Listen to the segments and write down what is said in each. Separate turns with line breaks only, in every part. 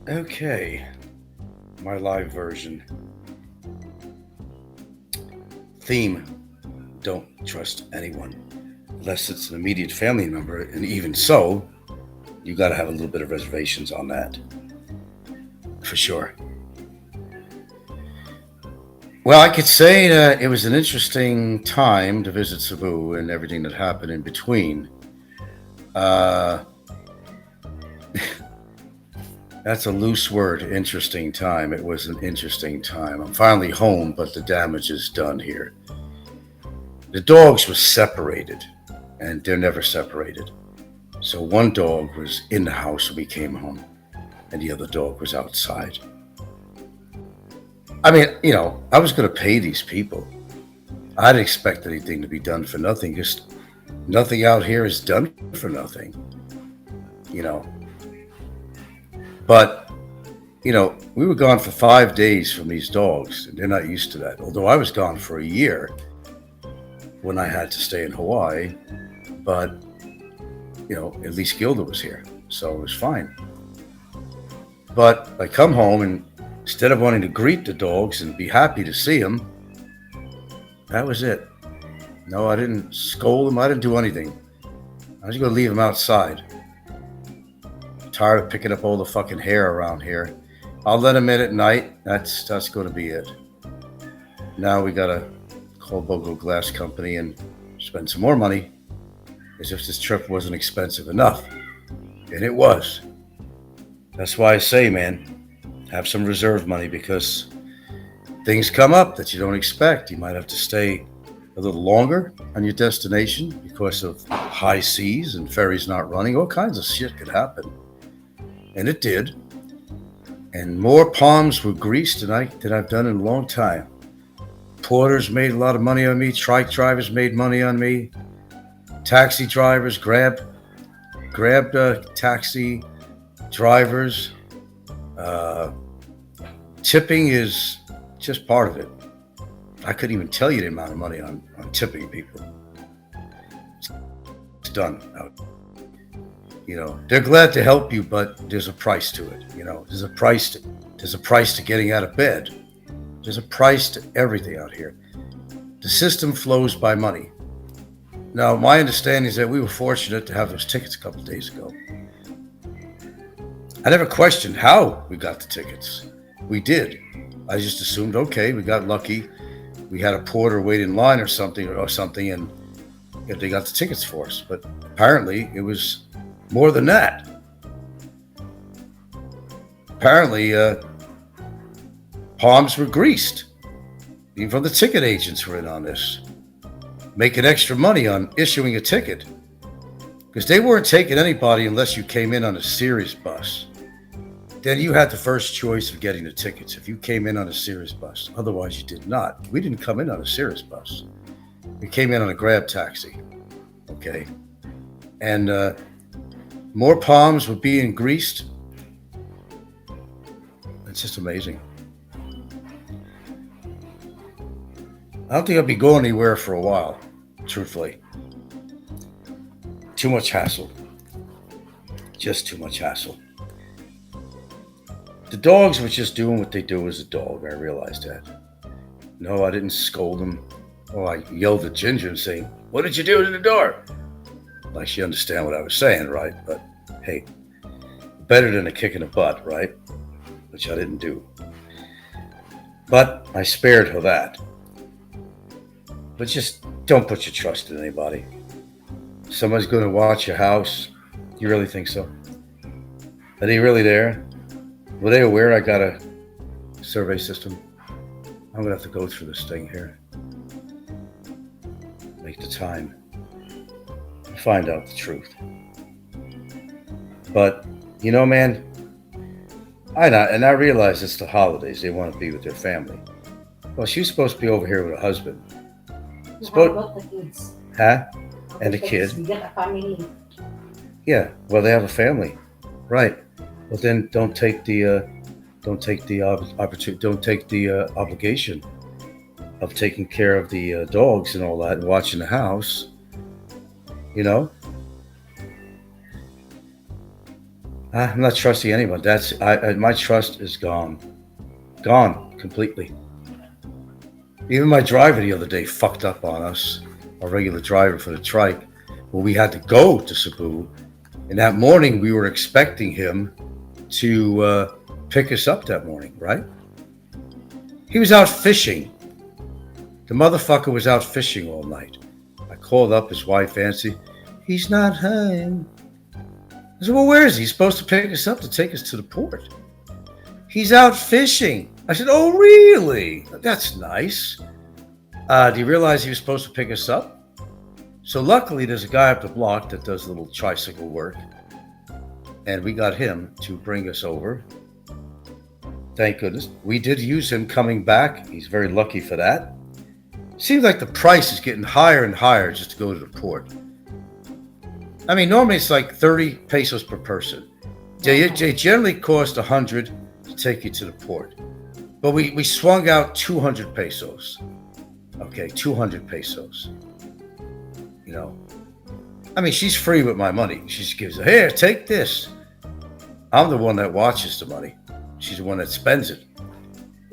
Okay, my live version. Theme: don't trust anyone unless it's an immediate family member, and even so, you got to have a little bit of reservations on that for sure. Well, I could say that it was an interesting time to visit Cebu and everything that happened in between. Uh, that's a loose word, interesting time. It was an interesting time. I'm finally home, but the damage is done here. The dogs were separated, and they're never separated. So one dog was in the house when we came home, and the other dog was outside. I mean, I was going to pay these people. I didn't expect anything to be done for nothing. Just nothing out here is done for nothing, you know. But, we were gone for 5 days from these dogs, and they're not used to that. Although I was gone for a year when I had to stay in Hawaii, but, at least Gilda was here. So it was fine. But I come home, and instead of wanting to greet the dogs and be happy to see them, that was it. No, I didn't scold them. I didn't do anything. I was going to leave them outside. I'm tired of picking up all the fucking hair around here. I'll let them in at night. That's going to be it. Now we got to call Bogo Glass Company and spend some more money, as if this trip wasn't expensive enough. And it was. That's why I say, man, have some reserve money, because things come up that you don't expect. You might have to stay a little longer on your destination because of high seas and ferries not running. All kinds of shit could happen. And it did. And more palms were greased tonight than I've done in a long time. Porters made a lot of money on me. Trike drivers made money on me. Taxi drivers grabbed taxi drivers. Tipping is just part of it. I couldn't even tell you the amount of money on tipping people. It's done. They're glad to help you, but there's a price to it. There's a price to getting out of bed. There's a price to everything out here. The system flows by money. Now, my understanding is that we were fortunate to have those tickets a couple of days ago. I never questioned how we got the tickets. We did. I just assumed, okay, we got lucky. We had a porter wait in line or something, and they got the tickets for us. But apparently, it was more than that. Apparently, palms were greased. Even from the ticket agents were in on this, making extra money on issuing a ticket, because they weren't taking anybody unless you came in on a Sirius bus. Then you had the first choice of getting the tickets if you came in on a Sirius bus. Otherwise, you did not. We didn't come in on a Sirius bus. We came in on a Grab taxi. Okay. And more palms were being greased. It's just amazing. I don't think I'll be going anywhere for a while, truthfully. Too much hassle. Just too much hassle. The dogs were just doing what they do as a dog. I realized that. No, I didn't scold them. Oh, I yelled at Ginger and saying, "What did you do to the door?" Like she understand what I was saying, right? But hey, better than a kick in the butt, right? Which I didn't do. But I spared her that. But just don't put your trust in anybody. Somebody's going to watch your house. You really think so? Are they really there? Were they aware I got a survey system? I'm going to have to go through this thing here. Make the time. And find out the truth. But, man, I realize it's the holidays. They want to be with their family. Well, she's supposed to be over here with her husband.
How about the kids?
Huh? And the kid.
We got a family.
Yeah, well, they have a family, right? Well, then don't take the opportunity. Don't take the obligation of taking care of the dogs and all that, and watching the house. I'm not trusting anyone. My trust is gone completely. Even my driver the other day fucked up on us, our regular driver for the trike. Well, we had to go to Cebu, and that morning we were expecting him to pick us up that morning, right? He was out fishing. The motherfucker was out fishing all night. I called up his wife, Nancy. He's not home. I said, well, where is he? He's supposed to pick us up to take us to the port. He's out fishing. I said, oh, really? That's nice. Do you realize he was supposed to pick us up? So luckily, there's a guy up the block that does a little tricycle work. And we got him to bring us over. Thank goodness. We did use him coming back. He's very lucky for that. Seems like the price is getting higher and higher just to go to the port. I mean, normally it's like 30 pesos per person. They generally cost 100 to take you to the port. But we swung out 200 pesos. Okay, 200 pesos. You know, I mean, she's free with my money. She just gives it, here, take this. I'm the one that watches the money. She's the one that spends it.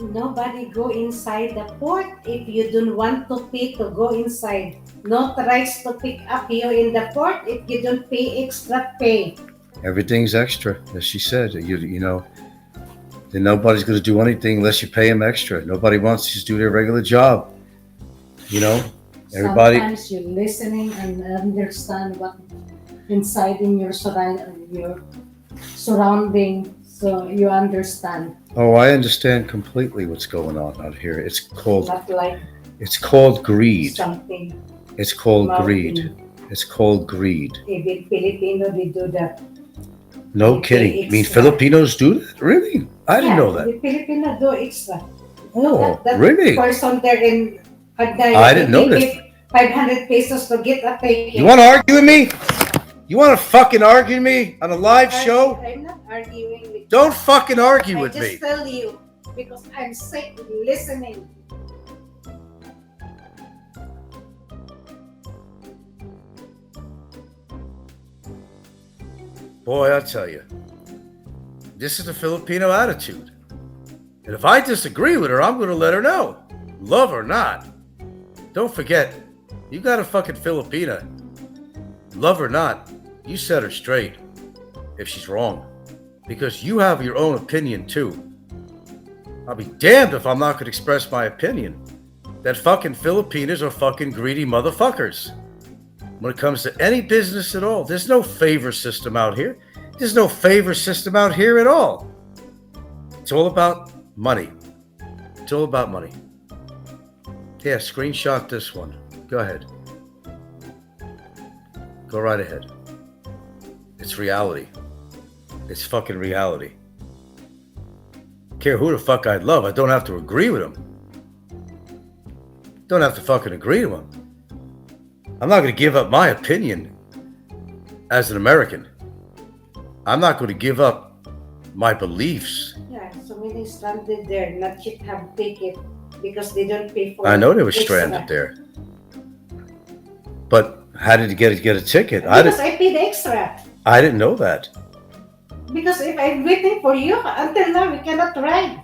Nobody go inside the port if you don't want to pay to go inside. No rights to pick up you in the port if you don't pay extra pay.
Everything's extra, as she said. You know, then nobody's going to do anything unless you pay them extra. Nobody wants to just do their regular job. You know, everybody.
Sometimes you're listening and understand what inside in your surrounding, so you understand.
Oh, I understand completely what's going on out here. It's called greed.
Something.
It's called greed. It's called greed.
Even Filipino, they do that.
No
They
kidding.
pay
You mean
extra.
Filipinos do that? Really? I didn't know that.
The Filipino do extra.
Oh,
That
really?
person there in Battaglia,
I didn't know
they
this.
give 500 pesos to get a ticket.
You want to argue with me? You want to fucking argue with me on a live show?
I'm not arguing with you.
Don't fucking argue with
I
me.
just tell you because I'm sick of listening.
Boy, I tell you, this is the Filipino attitude. And if I disagree with her, I'm going to let her know. Love or not. Don't forget, you got a fucking Filipina. Love or not, you set her straight if she's wrong. Because you have your own opinion too. I'll be damned if I'm not going to express my opinion. That fucking Filipinos are fucking greedy motherfuckers. When it comes to any business at all, there's no favor system out here. There's no favor system out here at all. It's all about money. It's all about money. Yeah, screenshot this one. Go ahead. Go right ahead. It's reality. It's fucking reality. Care who the fuck I'd love, I don't have to agree with him. Don't have to fucking agree to him. I'm not going to give up my opinion as an American. I'm not going to give up my beliefs.
Yeah, so many stranded there, not yet have ticket because they don't pay for.
I know they were
extra.
stranded there. But how did you get a ticket?
Because I paid extra.
I didn't know that.
Because if I'm waiting for you, until now we cannot ride.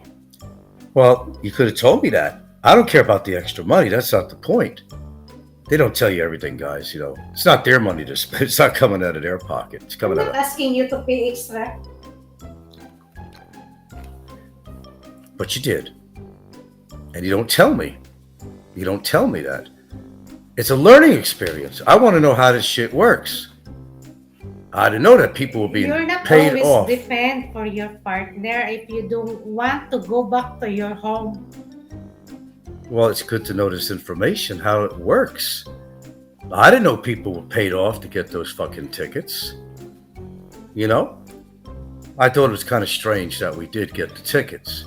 Well, you could have told me that. I don't care about the extra money. That's not the point. They don't tell you everything, guys. You know, it's not their money to spend. It's not coming out of their pocket. It's
I'm
coming out
not
of.
asking you to pay extra.
But you did. And you don't tell me. You don't tell me that. It's a learning experience. I want to know how this shit works. I didn't know that people were being
You're not
paid
always
off.
defend for your partner if you don't want to go back to your home.
Well, it's good to know this information, how it works. I didn't know people were paid off to get those fucking tickets. You know? I thought it was kind of strange that we did get the tickets.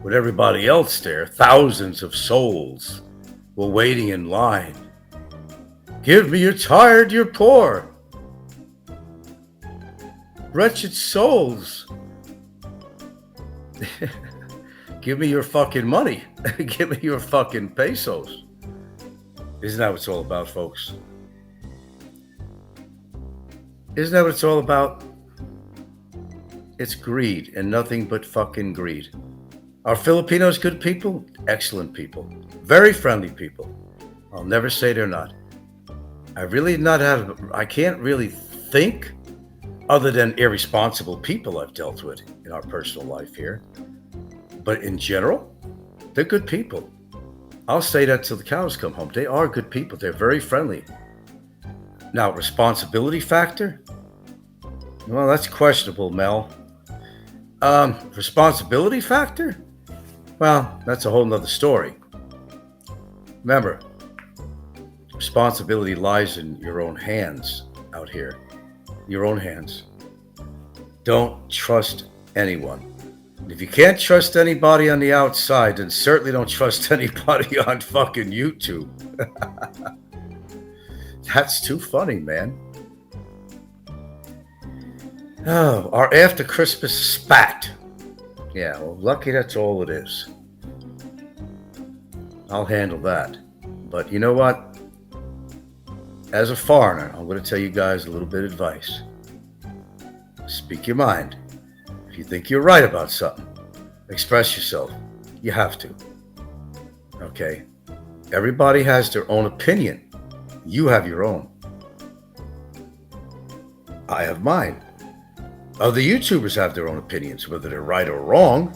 With everybody else there, thousands of souls were waiting in line. Give me, you're tired, you're poor. Wretched souls. Give me your fucking money. Give me your fucking pesos. Isn't that what it's all about, folks? Isn't that what it's all about? It's greed and nothing but fucking greed. Are Filipinos good people? Excellent people. Very friendly people. I'll never say they're not. I can't really think other than irresponsible people I've dealt with in our personal life here. But in general, they're good people. I'll say that till the cows come home. They are good people. They're very friendly. Now, responsibility factor? Well, that's questionable, Mel. Responsibility factor? Well, that's a whole nother story. Remember, responsibility lies in your own hands out here. Your own hands. Don't trust anyone. If you can't trust anybody on the outside, then certainly don't trust anybody on fucking YouTube. That's too funny, man. Oh, our after Christmas spat. Yeah, well, lucky that's all it is. I'll handle that. But you know what? As a foreigner, I'm going to tell you guys a little bit of advice. Speak your mind. If you think you're right about something, express yourself. You have to. Okay? Everybody has their own opinion. You have your own. I have mine. Other YouTubers have their own opinions, whether they're right or wrong.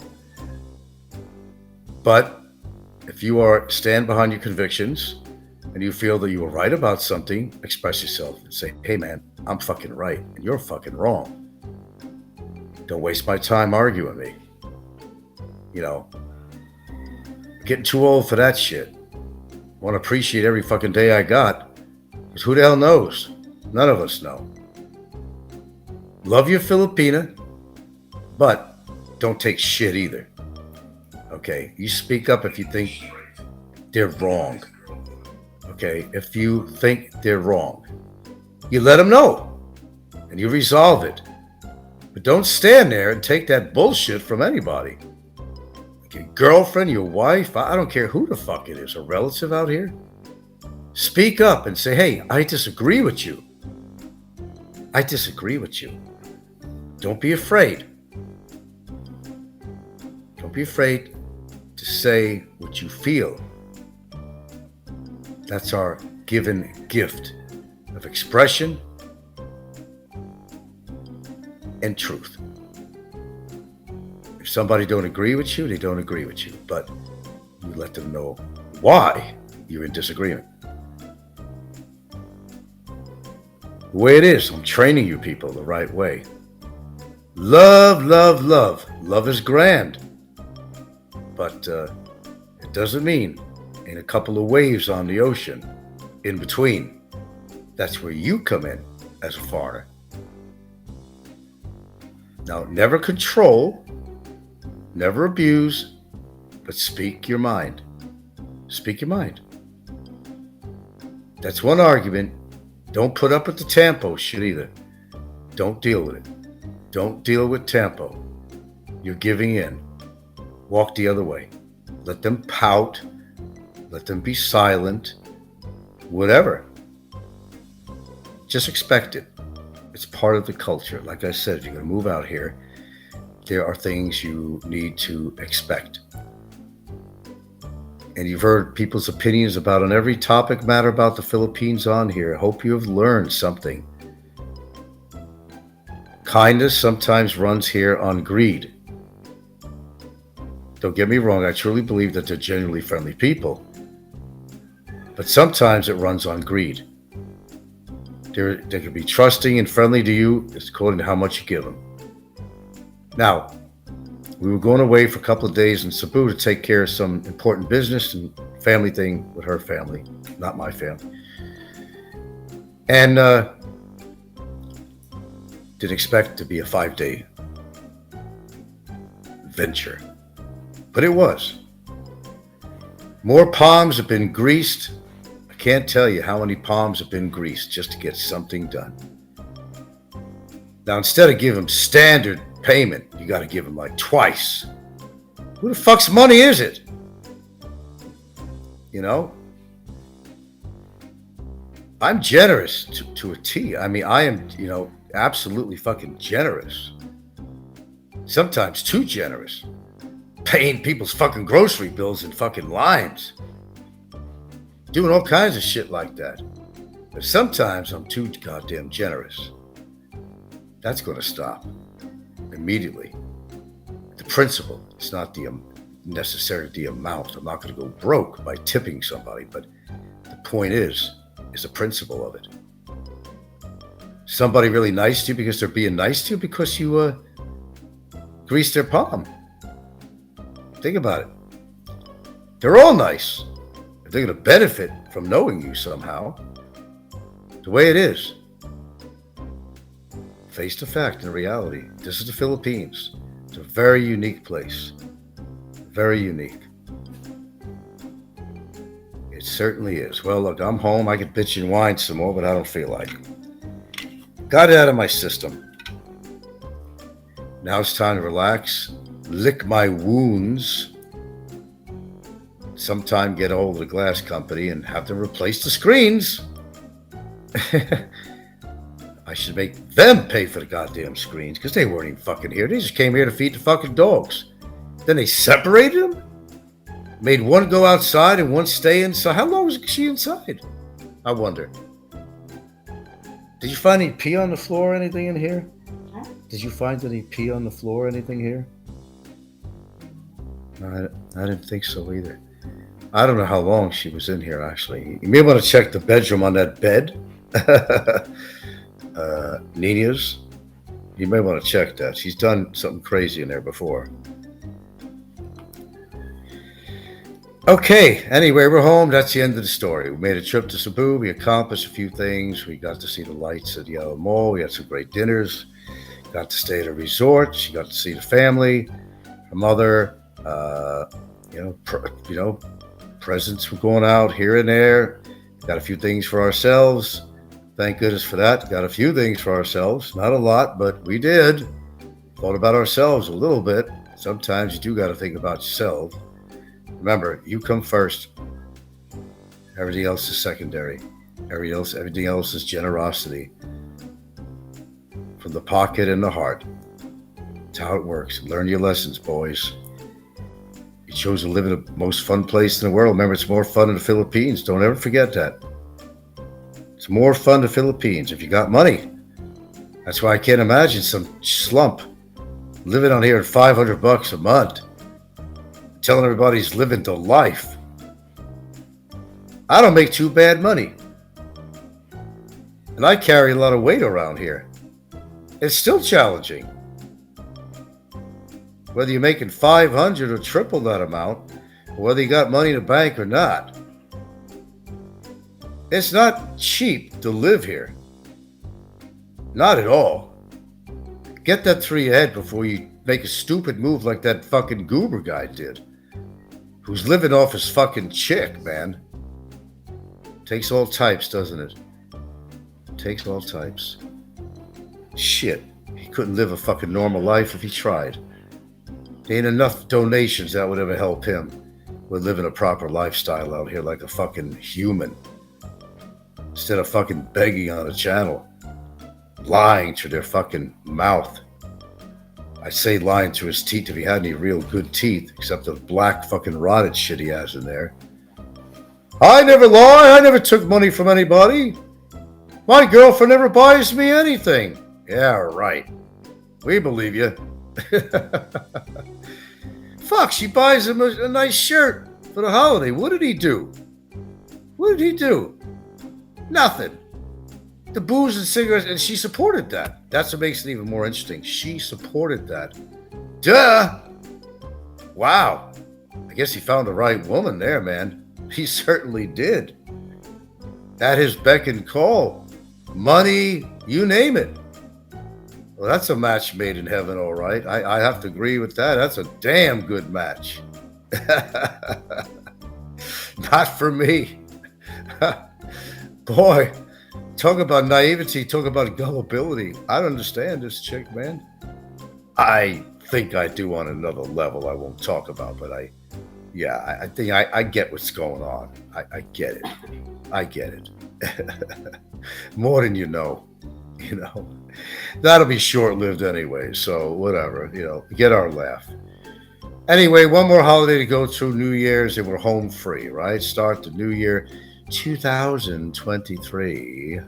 But if you stand behind your convictions and you feel that you were right about something, express yourself and say, hey man, I'm fucking right and you're fucking wrong. Don't waste my time arguing with me. You know, getting too old for that shit. I want to appreciate every fucking day I got. Because who the hell knows? None of us know. Love your Filipina, but don't take shit either. Okay? You speak up if you think they're wrong. Okay? If you think they're wrong, you let them know and you resolve it. But don't stand there and take that bullshit from anybody. Your girlfriend, your wife, I don't care who the fuck it is, a relative out here. Speak up and say, hey, I disagree with you. I disagree with you. Don't be afraid. Don't be afraid to say what you feel. That's our given gift of expression and truth. If somebody don't agree with you, they don't agree with you. But you let them know why you're in disagreement. The way it is, I'm training you people the right way. Love, love, love. Love is grand. But it doesn't mean in a couple of waves on the ocean in between. That's where you come in as a foreigner. Now, never control, never abuse, but speak your mind. Speak your mind. That's one argument. Don't put up with the tampo shit either. Don't deal with it. Don't deal with tampo. You're giving in. Walk the other way. Let them pout. Let them be silent. Whatever. Just expect it. It's part of the culture. Like I said, if you're going to move out here, there are things you need to expect. And you've heard people's opinions about on every topic matter about the Philippines on here. I hope you have learned something. Kindness sometimes runs here on greed. Don't get me wrong, I truly believe that they're genuinely friendly people. But sometimes it runs on greed. They can be trusting and friendly to you according to how much you give them. Now, we were going away for a couple of days in Cebu to take care of some important business and family thing with her family, not my family. And didn't expect it to be a 5-day venture. But it was. More palms have been greased. I can't tell you how many palms have been greased just to get something done. Now, instead of giving them standard payment, you got to give them like twice. Who the fuck's money is it? You know? I'm generous to a T. I mean, I am, absolutely fucking generous. Sometimes too generous. Paying people's fucking grocery bills in fucking lines. Doing all kinds of shit like that. But sometimes I'm too goddamn generous. That's going to stop immediately. The principle, it's not necessarily the amount. I'm not going to go broke by tipping somebody, but the point is the principle of it. Somebody really nice to you because they're being nice to you because you grease their palm. Think about it. They're all nice. If they're going to benefit from knowing you somehow, the way it is. Face the fact and reality. This is the Philippines. It's a very unique place. Very unique. It certainly is. Well, look, I'm home. I could bitch and whine some more, but I don't feel like it. Got it out of my system. Now it's time to relax, lick my wounds, sometime get a hold of the glass company and have them replace the screens. I should make them pay for the goddamn screens because they weren't even fucking here. They just came here to feed the fucking dogs. Then they separated them, made one go outside and one stay inside. How long was she inside? I wonder. Did you find any pee on the floor or anything in here?
Huh?
Did you find any pee on the floor or anything here? No, I didn't think so either. I don't know how long she was in here, actually. You may want to check the bedroom on that bed. Nina's. You may want to check that. She's done something crazy in there before. Okay, anyway, we're home. That's the end of the story. We made a trip to Cebu. We accomplished a few things. We got to see the lights at the Yellow Mall. We had some great dinners. Got to stay at a resort. She got to see the family, her mother. Presents were going out here and there. Got a few things for ourselves. Thank goodness for that. Got a few things for ourselves. Not a lot, but we did. Thought about ourselves a little bit. Sometimes you do got to think about yourself. Remember, you come first. Everything else is secondary. Everything else is generosity. From the pocket and the heart. That's how it works. Learn your lessons, boys. You chose to live in the most fun place in the world. Remember, it's more fun in the Philippines. Don't ever forget that. It's more fun in the Philippines if you got money. That's why I can't imagine some slump living on here at $500 a month. Telling everybody he's living the life. I don't make too bad money. And I carry a lot of weight around here. It's still challenging. Whether you're making 500 or triple that amount, or whether you got money in the bank or not. It's not cheap to live here. Not at all. Get that through your head before you make a stupid move like that fucking goober guy did. Who's living off his fucking chick, man. Takes all types, doesn't it? Takes all types. Shit. He couldn't live a fucking normal life if he tried. There ain't enough donations that would ever help him with living a proper lifestyle out here like a fucking human. Instead of fucking begging on a channel. Lying through their fucking mouth. I'd say lying through his teeth if he had any real good teeth, except the black fucking rotted shit he has in there. I never lie. I never took money from anybody. My girlfriend never buys me anything. Yeah, right. We believe you. Fuck, she buys him a nice shirt for the holiday. What did he do? What did he do? Nothing. The booze and cigarettes, and she supported that. That's what makes it even more interesting. She supported that. Duh! Wow. I guess he found the right woman there, man. He certainly did. At his beck and call. Money, you name it. Well, that's a match made in heaven, all right. I have to agree with that. That's a damn good match. Not for me. Boy, talk about naivety, talk about gullibility. I don't understand this chick, man. I think I do on another level I won't talk about, but I think I get what's going on. I get it. I get it. More than you know. That'll be short-lived anyway, so whatever, get our laugh. Anyway, one more holiday to go through, New Year's, and we're home free, right? Start the new year 2023.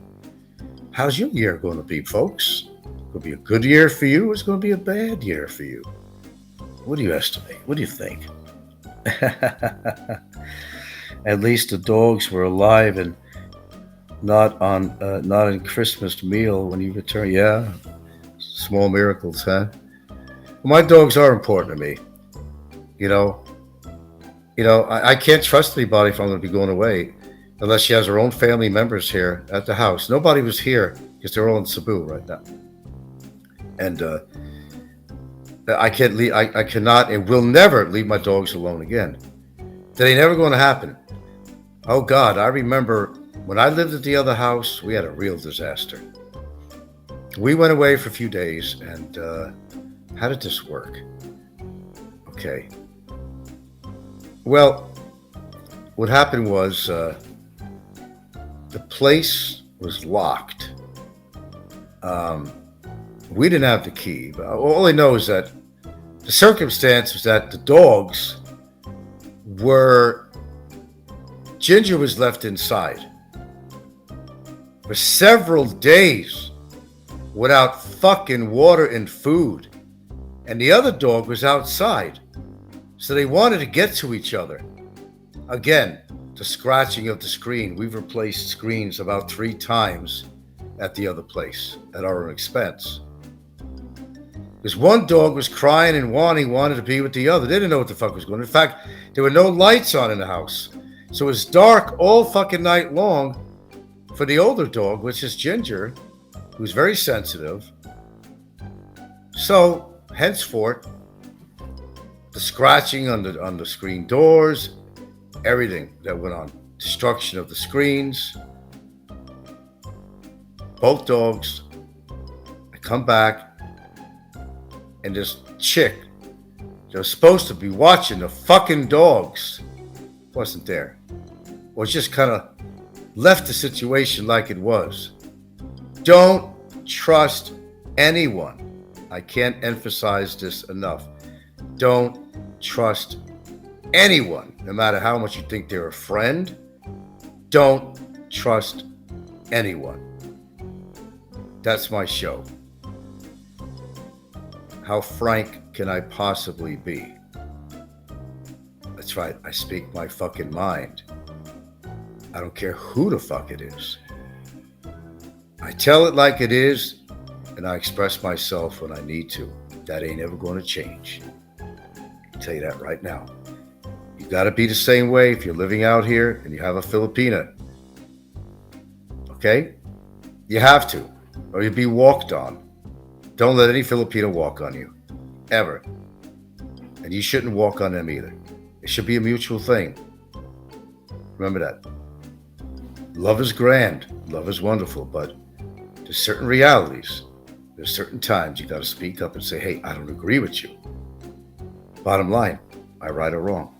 How's your year going to be, folks? Going to be a good year for you, or it's going to be a bad year for you? What do you estimate? What do you think? At least the dogs were alive and not in Christmas meal when you return. Yeah, small miracles, huh? My dogs are important to me. I can't trust anybody if I'm going to be going away unless she has her own family members here at the house. Nobody was here because they're all in Cebu right now. And I can't leave. I cannot and will never leave my dogs alone again. That ain't never going to happen. Oh God, I remember when I lived at the other house, we had a real disaster. We went away for a few days, and how did this work? Okay. Well, what happened was the place was locked. We didn't have the key. But all I know is that the circumstance was that the dogs Ginger was left inside for several days without fucking water and food. And the other dog was outside. So they wanted to get to each other. Again, the scratching of the screen. We've replaced screens about 3 times at the other place at our own expense. Because one dog was crying and wanted to be with the other. They didn't know what the fuck was going on. In fact, there were no lights on in the house. So it was dark all fucking night long for the older dog, which is Ginger, who's very sensitive. So, henceforth, the scratching on the screen doors, everything that went on, destruction of the screens. Both dogs, I come back, and this chick that was supposed to be watching the fucking dogs wasn't there. Or just kind of left the situation like it was. Don't trust anyone. I can't emphasize this enough. Don't trust anyone, no matter how much you think they're a friend. Don't trust anyone. That's my show. How frank can I possibly be? That's right, I speak my fucking mind. I don't care who the fuck it is. I tell it like it is, and I express myself when I need to. That ain't ever going to change. I'll tell you that right now. You got to be the same way if you're living out here and you have a Filipina. Okay? You have to, or you'll be walked on. Don't let any Filipino walk on you. Ever. And you shouldn't walk on them either. It should be a mutual thing. Remember that. Love is grand. Love is wonderful. But there's certain realities. There's certain times you got to speak up and say, hey, I don't agree with you. Bottom line, am I right or wrong?